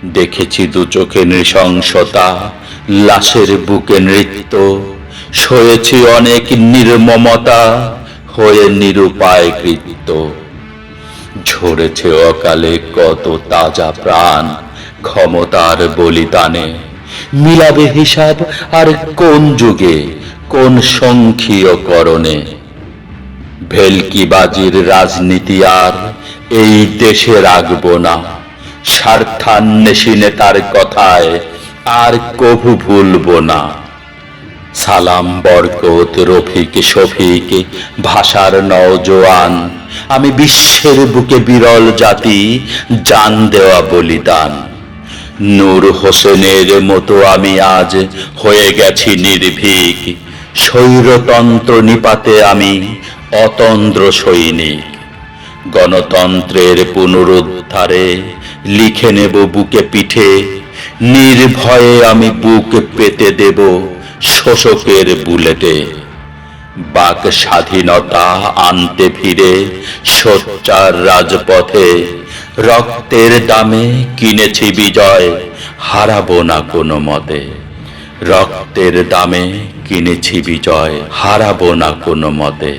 দেখেছি দু চোখে নৃশংসতা, লাশের বুকে নৃত্য, সয়েছি অনেক নির্মমতা, হয়ে নিরুপায় কৃত্য। ঝরেছে অকালে কত তাজা প্রাণ, ক্ষমতার বলিদানে। মিলাবে হিসাব আর কোন যুগে, কোন সংখ্যীয় করণে। ভেলকিবাজির রাজনীতি আর এই দেশে রাখব না, স্বার্থান্বেষী নেতার কথায় আর কভু ভুলব না। সালাম বরকত রফিক শফিক ভাষার নওজোয়ান, আমি বিশ্বের বুকে বিরল জাতি, জান দেওয়া বলিদান। নূর হোসেনের মতো আমি আজ হয়ে গেছি নির্ভীক, স্বৈরতন্ত্র নিপাতে আমি অতন্দ্র সৈনিক। গণতন্ত্রের পুনরুদ্ধারে লিখে নেব বুকে পিঠে, নির্ভয়ে আমি বুক পেতে দেব শোষকের বুলেটে। বাক স্বাধীনতা আনতে ফিরে সোচ্চার রাজপথে, রক্তের দামে কিনেছি বিজয়, হারাবো না কোনো মতে। রক্তের দামে কিনেছি বিজয়, হারাবো না কোনো মতে।